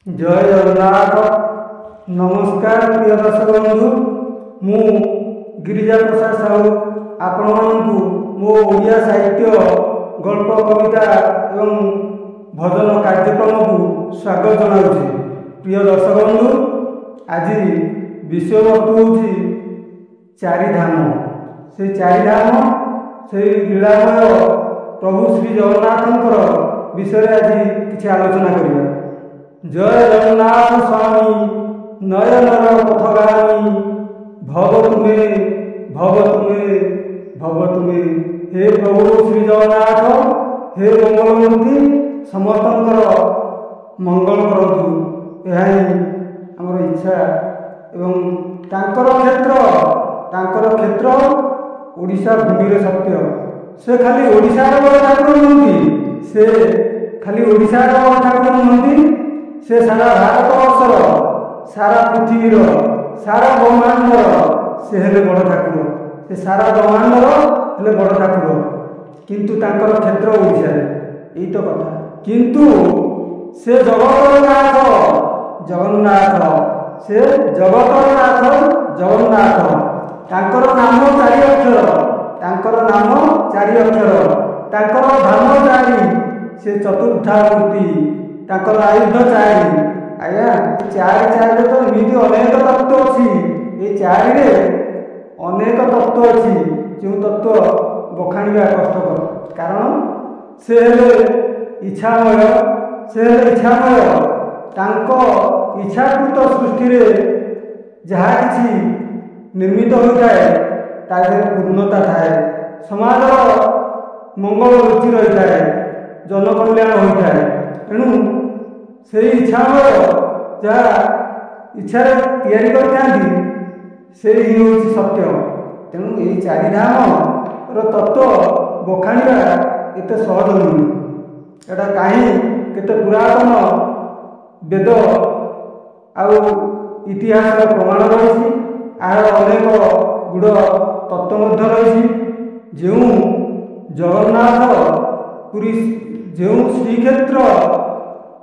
जय जगन्नाथ। नमस्कार प्रिय दर्शक बंधु, मु गिरिजा प्रसाद साहू आपण मानू मो ओडिया साहित्य गल्प कविता एवं भजन कार्यक्रम को स्वागत जनाऊँ। प्रिय दर्शक बंधु, आज विषय वस्तु हूँ चारिधाम। से चारिधाम से लीलामय प्रभु श्री जगन्नाथ विषय आज किसी आलोचना करवा। जय जगन्नाथ स्वामी नयनर पथगामी, भव तुमे भव तुमे भव तुमे। हे प्रभु श्री जगन्नाथ, हे मंगलमूर्ति, समस्त मंगल करतु। यह आमर इच्छा एवं तांकर क्षेत्र ओडिशा भूमि सत्य। से खाली ओडिशार बड़ ठाकुर नुहति, से खाली ओडिशार बड़ ठाकुर नुहति, से सारा भारतवर्षर, सारा पृथ्वीर, सारा ब्रह्मांडर से हेले बड़ ठाकुर। से सारा ब्रह्मांडर हेले बड़ ठाकुर, किंतु तांकर क्षेत्र ओडिशा। यही तो कथा। किंतु से जगतर नाथ जगन्नाथ, से जगतर नाथ जगन्नाथ। तांकर नाम चारि अक्षर, तांकर नाम चारि अक्षर, तांकर धाम चारि, से चतुर्था मूर्ति, तांकर आयुध चारि। आज्ञा चारि तो एमती अनेक तत्व अच्छी। ये चारि अनेक तत्व अच्छी, जो तत्व बखाणिबा कष्टकर। कारण से इच्छामय, से इच्छामय। तांको इच्छाकृत सृष्टि रे जहाँ किसी निर्मित होता है तादेह पूर्णता थाए, समाजर मंगल रुचि रही है, जनकल्याण होता है। तेणु से इच्छामय जहाँ इच्छा तैयारी करते से ही हूँ सत्य। तेणु यही चारिधाम तत्व बखाणिबा एत सहज नुह। एटा कहीं केते पुरातन वेद आउ इतिहास प्रमाण रही। आर अनेक गुड़ तत्व रही। जो जगन्नाथ पुरी, जो श्रीक्षेत्र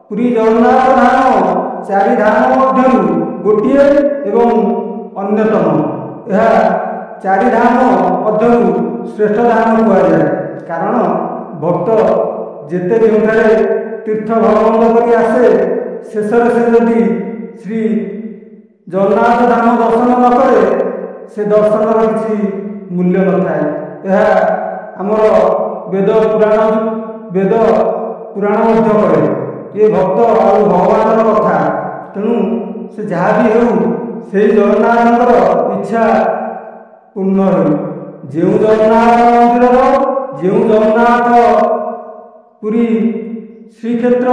पुरी जगन्नाथ धाम चारि धाम मध्यरु गोटे एवं अन्यतम। यह चारि धाम मध्यरु श्रेष्ठ धाम कहुए। कारण भक्त जेते जोठारे तीर्थ भ्रमण करी आसे, शेषर से जदि श्री जगन्नाथ धाम दर्शन न करे, से दर्शन किसी मूल्य न थाए। यह आमर वेद पुराण मध्य करे। ये भक्त और भगवान कथा। तेणु से जहाँ भी हो, से जगन्नाथ इच्छा पूर्ण हो। जो जगन्नाथ मंदिर, जो जगन्नाथ पुरी श्रीक्षेत्र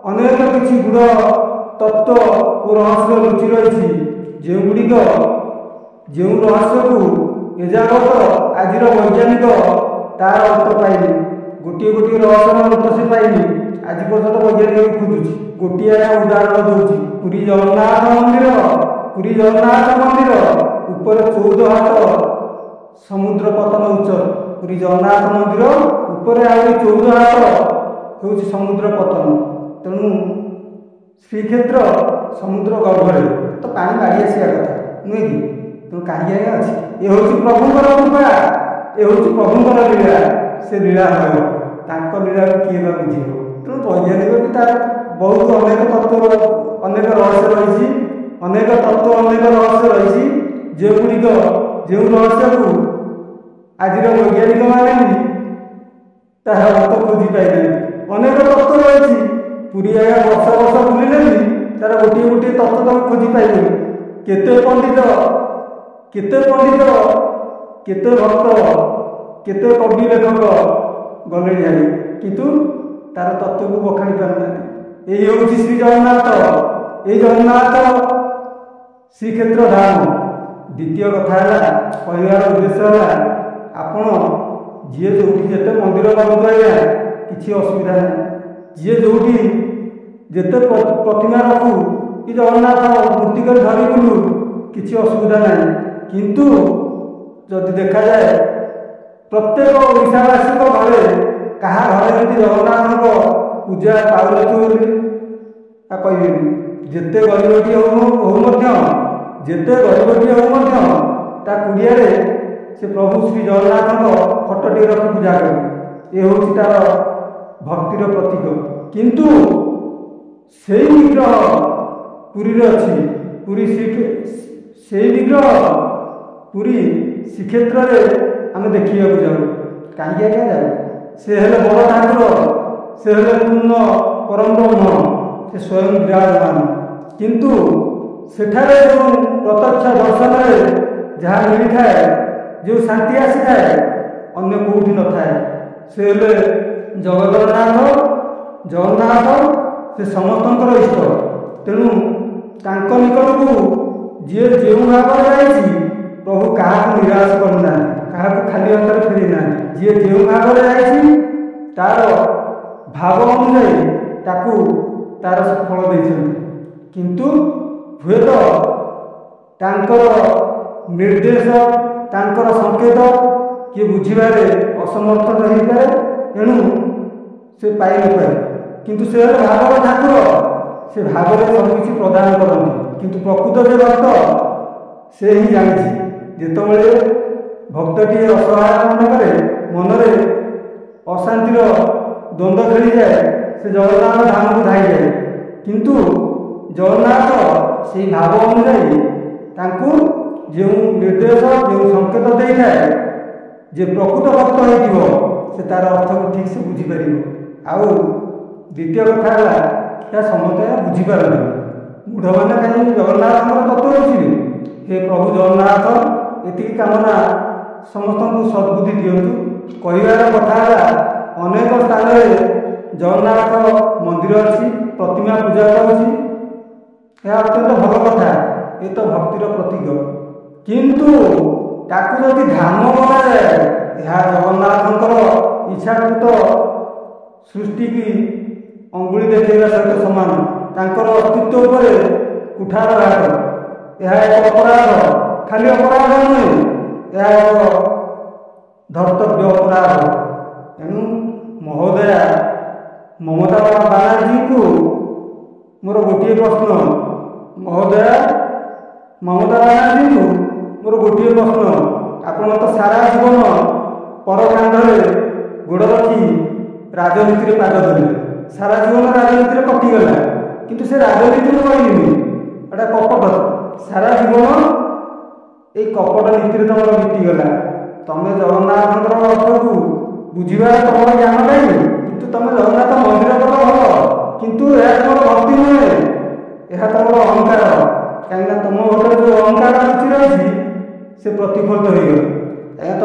अनेक किसी गुड़ तत्व और रहस्य लुचि रही। जो गुड़िक जो रहस्य को एजागत आज वैज्ञानिक तार अर्थ पाइनि, गोटे गोटे रहस्यर अर्थ से पाइनि। आज पर्यटन वैज्ञानिक खोजुची, गोटे उदाहरण दूसरी। पुरी जगन्नाथ मंदिर ऊपर 14 हाथ समुद्र पतन उच्च। पुरी जगन्नाथ मंदिर ऊपर आई 14 हाथ हूँ समुद्र पतन। तेणु श्रीक्षेत्र समुद्र गर्भरे तो पानी बाड़ी आसा कथा नुहे कि। तेणु कहीं आज्ञा अच्छी। ये हूँ प्रभुंर कृपा, ये हूँ प्रभुंर लीला। से लीला हो लीला किए बुझे। तेणु वैज्ञानिक भी तार बहुत अनेक तत्व, अनेक रहस्य रही, अनेक तत्व, अनेक रहस्य रही। जो गुड़िक जो रहस्य को आज वैज्ञानिक माने तार अर्थ खोजी पाइले। अनेक तत्व रही। पुरी आज्ञा वर्ष बुले भी तार गोटे गोटे तत्व तुम खोजी पाइल। केते पंडित, केते भक्त, केते कवि लेखक गले किंतु तार तत्व को बखाणी पारना। यही हूँ श्री जगन्नाथ। ये जगन्नाथ श्रीक्षेत्र धाम। द्वितीय कथा है कहवार उद्देश्य है, आपण जी जो जिते मंदिर बनतु आज्ञा किसी असुविधा ना। जी जो जिते प्रतिमा रखू कि जगन्नाथ मूर्ति कर धरी बुलू किसी असुविधा ना। किंतु जदि देखा जाए प्रत्येक ओडिशावासी घरे क्या घरे जदि जगन्नाथ पूजा पाउन କହିବେନି। ଯେତେ ଗରିବଟିଏ ହଉ ତା କୁଡ଼ିଆରେ ସେ ପ୍ରଭୁ ଶ୍ରୀ ଜଗନ୍ନାଥଙ୍କ ଫଟୋଟିଏ ରଖି ପୂଜା କରେ। ଏ ହେଉଛି ତାର ଭକ୍ତିର ପ୍ରତୀକ। କିନ୍ତୁ ସେଇ ବିଗ୍ରହ ପୁରୀରେ ଅଛି। ସେଇ ବିଗ୍ରହ ପୁରୀ ଶ୍ରୀକ୍ଷେତ୍ରରେ ଆମେ ଦେଖିବାକୁ ଯାଉ। କାହିଁକି ଆଜ୍ଞା ଯାଉ? ସେ ହେଲେ ବଡ଼ ଠାକୁର, ସେ ହେଲେ ପୂର୍ଣ୍ଣ ପରମ ବ୍ରହ୍ମ, ସେ ସ୍ୱୟଂ ବିରାଜମାନ। କିନ୍ତୁ ସେଠାରେ ଯେଉଁ ପ୍ରତ୍ୟକ୍ଷ ଦର୍ଶନରେ ଯାହା ମିଳିଥାଏ, ଯେଉଁ ଶାନ୍ତି ଆସିଥାଏ, ଅନ୍ୟ କେଉଁଠି ନଥାଏ। ସେ ହେଲେ ଜଗନ୍ନାଥ। ସେ ସମସ୍ତଙ୍କର ଇଷ୍ଟ। ତେଣୁ ତାଙ୍କ ନିକଟକୁ ଯିଏ ଯେଉଁ ଭାବରେ ଯାଇଛି, ପ୍ରଭୁ କାହାକୁ ନିରାଶ କରିନାହାନ୍ତି, କାହାକୁ ଖାଲି ହାତରେ ଫେରି ନାହାନ୍ତି। ଯିଏ ଯେଉଁ ଭାବରେ ଯାଇଛି ତାର ଭାବ ଅନୁଯାୟୀ ତାକୁ ତାର ଫଳ ଦେଇଛନ୍ତି। କିନ୍ତୁ ହୁଏତ ତାଙ୍କର ନିର୍ଦ୍ଦେଶ, ତାଙ୍କର ସଂକେତ କିଏ ବୁଝିବାରେ ଅସମର୍ଥ ରହିପାରେ, ଏଣୁ ସେ ପାଇନପାରେ। କିନ୍ତୁ ସେ ହେଲେ ଭାବର ଠାକୁର, ସେ ଭାବରେ ସବୁକିଛି ପ୍ରଦାନ କରନ୍ତି। କିନ୍ତୁ ପ୍ରକୃତ ଯେ ଭକ୍ତ ସେ ହିଁ ଜାଣିଛି। ଯେତେବେଳେ ଭକ୍ତଟିଏ ଅସହାୟ ମନରେ ଅଶାନ୍ତିର ଦ୍ୱନ୍ଦ୍ୱ ଖେଳିଯାଏ, ସେ ଜଗନ୍ନାଥ ଧାମକୁ ଧାଇଁଯାଏ। କିନ୍ତୁ ଜଗନ୍ନାଥ ସେହି ଭାବ ଅନୁଯାୟୀ ତାଙ୍କୁ ଯେଉଁ ନିର୍ଦ୍ଦେଶ, ଯେଉଁ ସଂକେତ ଦେଇଥାଏ, ଯେ ପ୍ରକୃତ ଭକ୍ତ ହୋଇଥିବ ସେ ତାର ଅର୍ଥକୁ ଠିକ୍ ସେ ବୁଝିପାରିବ। ଆଉ ଦ୍ୱିତୀୟ କଥା ହେଲା, ଏହା ସମସ୍ତେ ବୁଝିପାରନ୍ତି। ମୂଢ଼ମାନେ କାହିଁକି ଜଗନ୍ନାଥଙ୍କର ତତ୍ତ୍ୱ ବୁଝିବେ? ହେ ପ୍ରଭୁ ଜଗନ୍ନାଥ, ଏତିକି କାମନା ସମସ୍ତଙ୍କୁ ସଦ୍ବୁଦ୍ଧି ଦିଅନ୍ତୁ। କହିବାର କଥା ହେଲା, ଅନେକ ସ୍ଥାନରେ ଜଗନ୍ନାଥ ମନ୍ଦିର ଅଛି, ପ୍ରତିମା ପୂଜା ହେଉଛି, ଏହା ଅତ୍ୟନ୍ତ ଭଲ କଥା। ଏ ତ ଭକ୍ତିର ପ୍ରତୀକ। କିନ୍ତୁ ତାକୁ ଯଦି ଧାମ ବନାଯାଏ, ଏହା ଜଗନ୍ନାଥଙ୍କର ଇଚ୍ଛାକୃତ ସୃଷ୍ଟିକି ଅଙ୍ଗୁଳି ଦେଖାଇବା ସହିତ ସମାନ। ତାଙ୍କର ଅସ୍ତିତ୍ୱ ଉପରେ କୁଠାରଘାତ। ଏହା ଏକ ଅପରାଧ। ଖାଲି ଅପରାଧ ନୁହେଁ, ଏହା ଏକ ଧର୍ତ୍ତବ୍ୟ ଅପରାଧ। ଏଣୁ ମହୋଦୟା ମମତା ବାନାର୍ଜୀଙ୍କୁ ମୋର ଗୋଟିଏ ପ୍ରଶ୍ନ। ଆପଣ ତ ସାରା ଜୀବନ ପର କାନ୍ଧରେ ଗୋଡ଼ ରଖି ରାଜନୀତିରେ ପାଦ ଦେଲେ, ସାରା ଜୀବନ ରାଜନୀତିରେ କଟିଗଲା। କିନ୍ତୁ ସେ ରାଜନୀତିରେ କହିଲେନି, ଏଟା କପଟ। ସାରା ଜୀବନ এই କପଟ ନୀତିରେ ତମର ବିତିଗଲା। ତମେ ଜଗନ୍ନାଥଙ୍କର ଅର୍ଥକୁ ବୁଝିବାର ତମର ଜ୍ଞାନ ନାହିଁ। କିନ୍ତୁ ତମେ ଜଗନ୍ନାଥ ମନ୍ଦିର କର ଭଲ, କିନ୍ତୁ ଏହା ତମର ଭକ୍ତି ନୁହେଁ, ଏହା ତମର ଅହଙ୍କାର। କାହିଁକିନା ତମ ଭିତରେ ଯେଉଁ ଅହଙ୍କାର ଲୁଚି ରହିଛି ସେ ପ୍ରତିଫଳିତ ହୋଇଗଲା। ଏହା ତ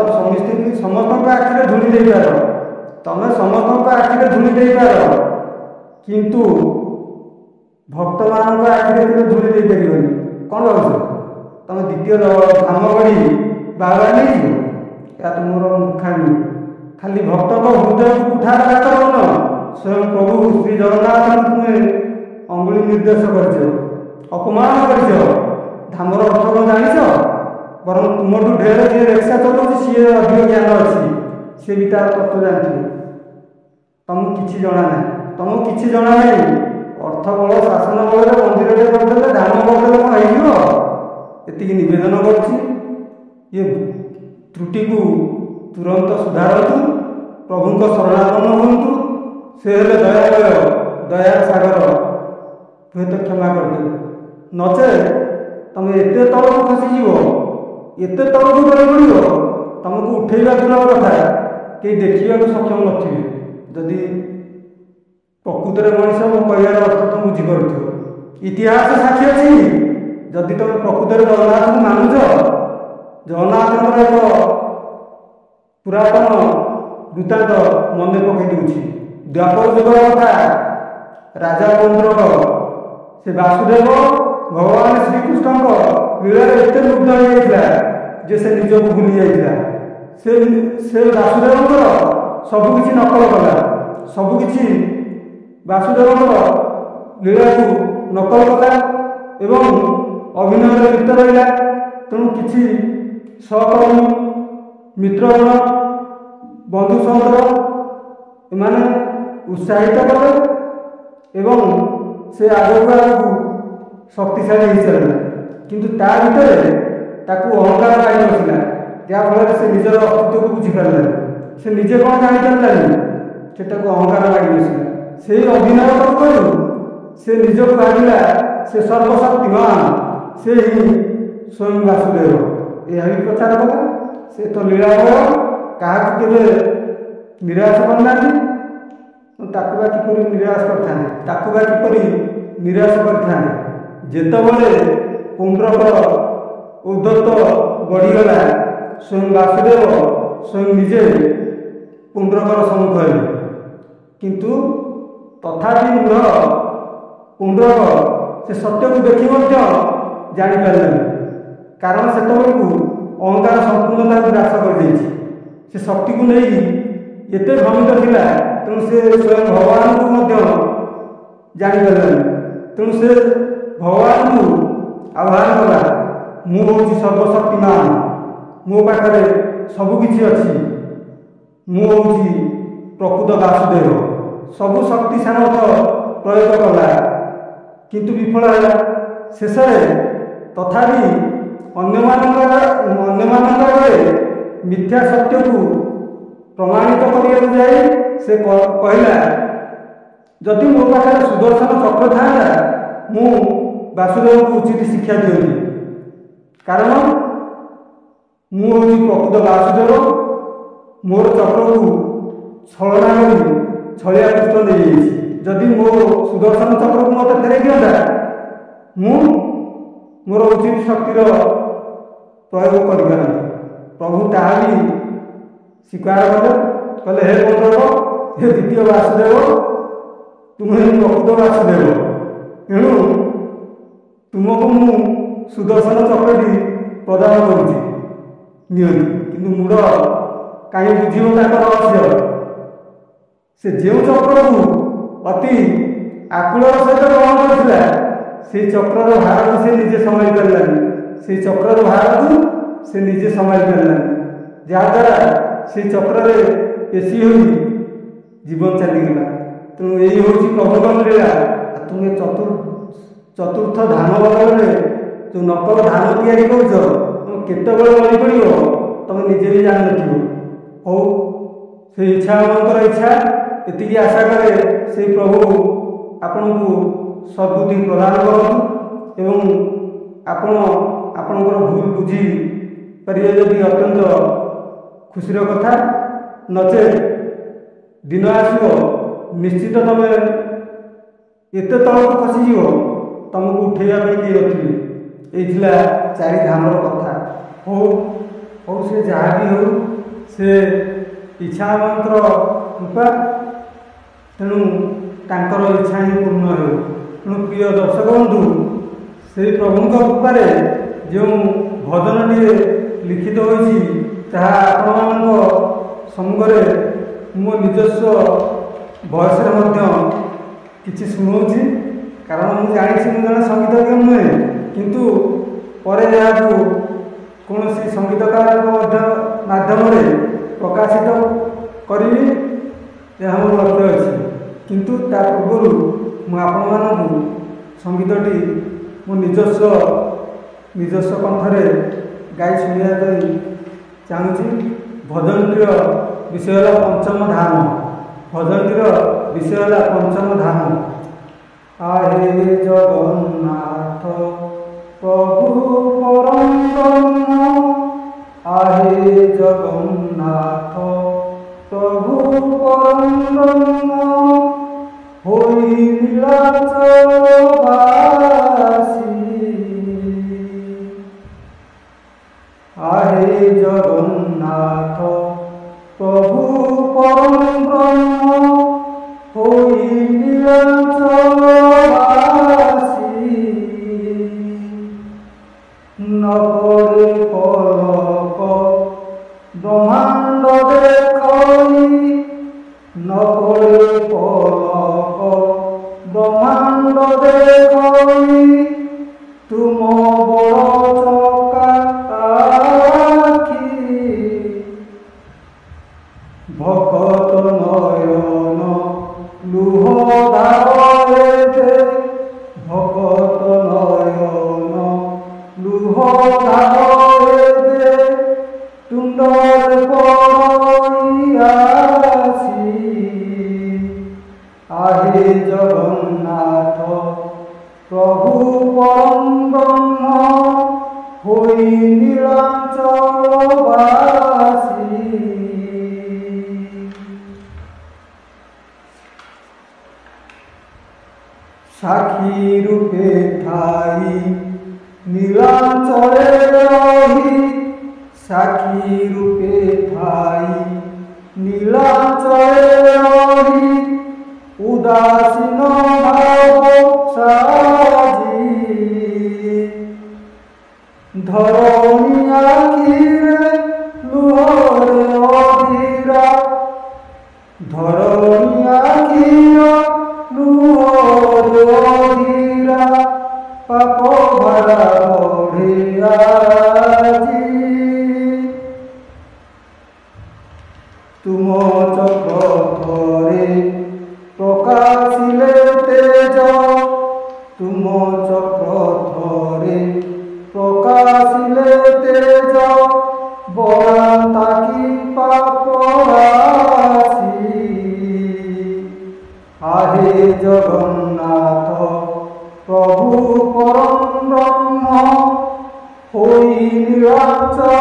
ସମସ୍ତଙ୍କ ଆଖିରେ ଧୂଳି ଦେଇପାର, ତମେ ସମସ୍ତଙ୍କ ଆଖିରେ ଧୂଳି ଦେଇପାର, କିନ୍ତୁ ଭକ୍ତମାନଙ୍କ ଆଖିରେ କେବେ ଧୂଳି ଦେଇପାରିବନି। କ'ଣ ଭାବୁଛ? ତମେ ଦ୍ୱିତୀୟ ଧାମ ଗଢ଼ି ବାବା ନେଇଯିବ? ଏହା ତୁମର ମୂର୍ଖାମି। ଖାଲି ଭକ୍ତଙ୍କ ହୃଦୟକୁ କୁଠାରଘାତ କରୁନ, ସ୍ୱୟଂ ପ୍ରଭୁ ଶ୍ରୀ ଜଗନ୍ନାଥଙ୍କୁ ତୁମେ ଅଙ୍ଗୁଳି ନିର୍ଦ୍ଦେଶ କରିଛ, ଅପମାନ କରିଛ। ଧାମର ଅର୍ଥ କ'ଣ ଜାଣିଛ? ବରଂ ତୁମଠୁ ଢେର ଯିଏ ରିକ୍ସା ଚଲାଉଛି ସିଏ ଅଧିକ ଜ୍ଞାନ ଅଛି, ସିଏ ବି ତାର ତତ୍ତ୍ୱ ଜାଣିଥିବ। ତମକୁ କିଛି ଜଣା ନାହିଁ। ଅର୍ଥ ବଳ, ଶାସନ ବଳରେ ମନ୍ଦିରଟେ କରିଦେଲେ, ଧାମ କରିଦେଲେ କ'ଣ ହେଇଯିବ? ଏତିକି ନିବେଦନ କରୁଛି। ଏ ତ୍ରୁଟିକୁ ତୁରନ୍ତ ସୁଧାରନ୍ତୁ, ପ୍ରଭୁଙ୍କ ଶରଣାଗତ ହୁଅନ୍ତୁ। ସେ ହେଲେ ଦୟାମୟ, ଦୟାର ସାଗର, ହୁଏତ କ୍ଷମା କରିଦେବେ। ନଚେତ୍ ତମେ ଏତେ ତଳକୁ ଖସିଯିବ, ଏତେ ତଳକୁ ଗଳି ପଡ଼ିବ, ତମକୁ ଉଠେଇବା ଦୂରର କଥା, କେହି ଦେଖିବାକୁ ସକ୍ଷମ ନଥିବେ। ଯଦି ପ୍ରକୃତରେ ମଣିଷ କହିବାର ଅର୍ଥ ତମେ ବୁଝିପାରୁଥିବ। ଇତିହାସ ସାକ୍ଷୀ ଅଛି, ଯଦି ତମେ ପ୍ରକୃତରେ ଜଗନ୍ନାଥଙ୍କୁ ମାନୁଛ, ଜଗନ୍ନାଥଙ୍କର ଏକ ପୁରାତନ ବୃତ୍ତାନ୍ତ ମନେ ପକାଇ ଦେଉଛି। ଦ୍ୱାପର ଯୁଗର କଥା। ରାଜା ଚନ୍ଦ୍ରକ ସେ ବାସୁଦେବ ଭଗବାନ ଶ୍ରୀକୃଷ୍ଣଙ୍କ ଲୀଳାରେ ଏତେ ମୁଗ୍ଧ ହୋଇଯାଇଥିଲା ଯେ ସେ ନିଜକୁ ଭୁଲି ଯାଇଥିଲା। ସେ ବାସୁଦେବଙ୍କର ସବୁକିଛି ନକଲ କଲା, ସବୁକିଛି ବାସୁଦେବଙ୍କର ଲୀଳାକୁ ନକଲ କଲା ଏବଂ ଅଭିନୟରେ ଲିପ୍ତ ରହିଲା। ତେଣୁ କିଛି ସହକର୍ମୀ, ମିତ୍ରଗଣ, ବନ୍ଧୁ ସହୋଦର ଏମାନେ ଉତ୍ସାହିତ କଲେ ଏବଂ से आगक आगक शक्तिशाली हो चलला किंतु ता भितर ताकू अहंकार आई बसला जहाँफल से निजर अस्तित्व को बुझीपारा से निजे कौन जापारानी से अहंकार लगी बसला से अभिनय करू से निजक भाविला से सर्वशक्तिमान से ही स्वयं वासुदेव यह भी प्रचार कला से तो लीलाबल क्या केवे निराश करना ताकुबा किपरि निराश करता ताकुबा किपरि निराश करता जेतबले पुंड्रकर उद्धत बढ़ीगला स्वयं वासुदेव स्वयं निजे पुंड्रकर सम्मुख हेले किंतु तथापि मूढ़ पुंड्रक से सत्य को देखी जापारे कारण से अहंकार संपूर्णता ग्रास कर से शक्ति को नहीं एत भ्रमित थिला तेणु से स्वयं भगवान को जापारे तेणु से भगवान को आह्वान कला मुझे सर्वशक्तिमान मो पाखे सबकि अच्छी मुझे प्रकृत वासुदेव सबु शक्ति सामर्थ प्रयोग कला किंतु विफल है शेष तथापि अन्य मिथ्या सत्य को प्रमाणित करने जाए से कहला जदि मो पाखे सुदर्शन चक्र था मु वासुदेव को उचित शिक्षा दियो कारण मुझे प्रकृत वासुदेव मोर चक्र को छलना कर छलिया कृष्ण नहीं जदि मो सुदर्शन चक्र को मत फेरे दिंता मोर उचित शक्तिर प्रयोग कर प्रभु ताहा भी स्वीकार कले कहले हे पुंड्रक हे द्वितीय वासुदेव तुम्हें प्रकृत वासुदेव तेणु तुमको मु सुदर्शन चक्रटी प्रदान करुँच कि मूढ़ कहीं बुझे रहस्य से जो चक्र को अति आकुल सहित ग्रहण करथिला से चक्र भार को से निजे संभाली पारानी से चक्र भार को से निजे संभाली पारानी जहाँद्वारा से चक्र पेशी हो जीवन चलीगला तेणु यही हूँ प्रभुत्व लीला तुम्हें चतुर्थ धान बदल जो नकल धान तैयारी करते बड़ी पड़ो तुम निजे भी जान रखो हो से इच्छा मनकर इच्छा एति आशा करे से प्रभु आपण को सद्बुद्धि प्रदान करतु एवं आपणकर भूल बुझी पारे यदि अत्यंत खुशीर कथा नचे दिन आसो निश्चित तुम एत तलक खसीज तुमको उठेबाई किए नथिबे ये चारि धाम कथा हो से जहाँ भी हो से इच्छा मंत्र कृपा तेणु तांकर इच्छा ही पूर्ण हो तेणु प्रिय दर्शक बंधु से प्रभु कृपार जो भजन टे लिखित होती आपण सम्मुखरे मो निजस्व बयस किसी शुणाऊँगी कारण मुझे जानी जन संगीतज्ञ नुहे किंतु पर कौन संगीतकार माध्यम प्रकाशित करी यह मोर लक्ष्य अच्छी किंतु ता पूर्व मुझे संगीतटी मो निजस्व कंठरे गाई शुणा चाहूँगी भजनटीर विषय है पंचम धाम भजनटीर विषय है पंचम धाम आहे जगन्नाथ प्रभु परम ब्रह्म आहे जगन्नाथ प्रभु परम ब्रह्म होई नीलाचलवासी आहे जगन्नाथ प्रभु परम ब्रह्म होई नीलाचलवासी नपरे पलक ब्रह्मांड देखई नपरे पलक ब्रह्मांड देखई तुम बड़ चकाखी भक्त नयन लुह धारे आहे जगन्नाथ प्रभु परम ब्रह्म होई नीलाचलवासी। साक्षी रूपे ठाई नीलाचले रही, साक्षी रूपे ठाई नीलाचले रही, उदासीन भाव साजी धरणी आखिरे लुहरे अधीरा, धरणी आखिरे लुहरे अधीरा, पाप भारा बढ़े आजी। तुम चक्र थरे प्रकाशिले तेज, तुम चक्र थरे प्रकाशिले तेज, बड़ा की पाप राशि। आहे जगन्नाथ प्रभु परम ब्रह्म होई नीलाचलवासी।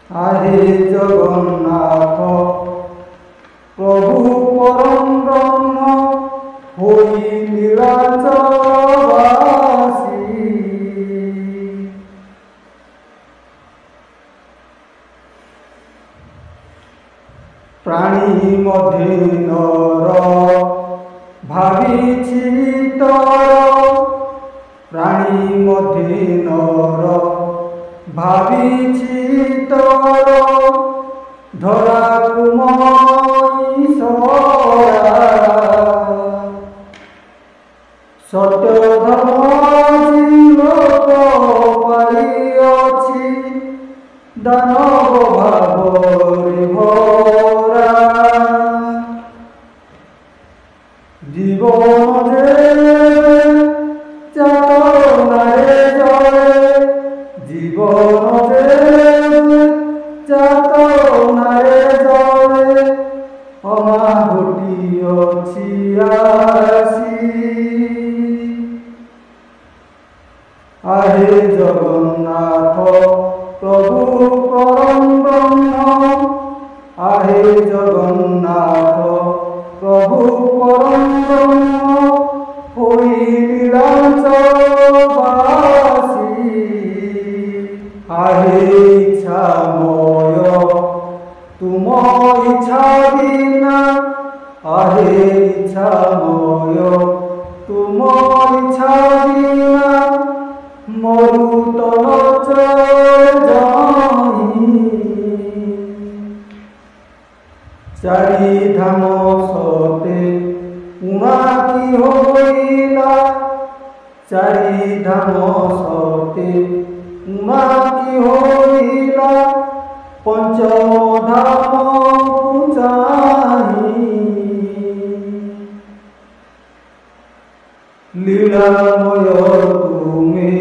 आहे जगन्नाथ प्रभु परम ब्रह्म होई नीलाचलवासी। प्राणी मध्ये नर भाविछि तर, प्राणी मध्ये नर भाविछि तर, धरा ईश्वरा। सत्य धर्म जीलोक पाइअछि, दानव भावरे भरा। जीवन जे चातनारे जले, जीवन जे चातनारे जले, अमाहुति अछि आसी। आहे जगन्नाथ प्रभु परम ब्रह्म, आहे जगन्नाथ प्रभु परम ब्रह्म होई नीलाचलवासी। आहे इच्छामय तुम इच्छा बिना, आहे इच्छामय तुम इच्छा बिना, मरुतन जाई। चारि धाम सते उणा की होइला, चारि धाम सते उणा की होइला, पंचम धाम चाही। लीलामय तुमे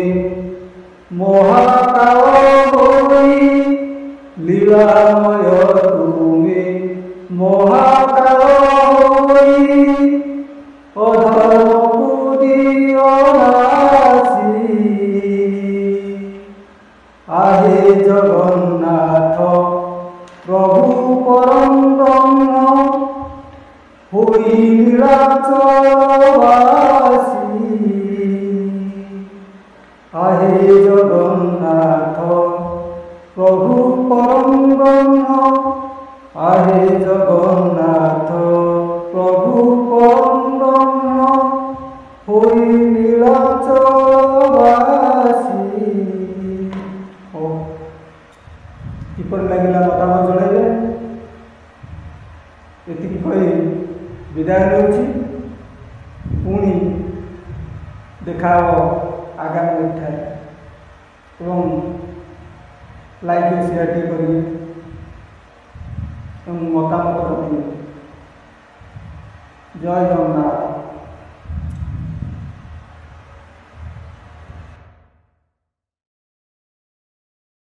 महाकाल होई, लीलामय तुमे महाकाल होई, अधर्म कुदियो नासी। आहे जगन्नाथ प्रभु परम ब्रह्म होई नीलाचलवासी। आहे जगन्नाथ प्रभु परम ब्रह्म, आहे जगन्नाथ प्रभु परम ब्रह्म होई नीलाचलवासी। किपर लगिला मतामत जणाइले। एतिकी कही विदाय नेउछि। पुणी देखा आगामी ठाए एवं लाइक शेयर करिए मतामत रखिए। जय जगन्नाथ।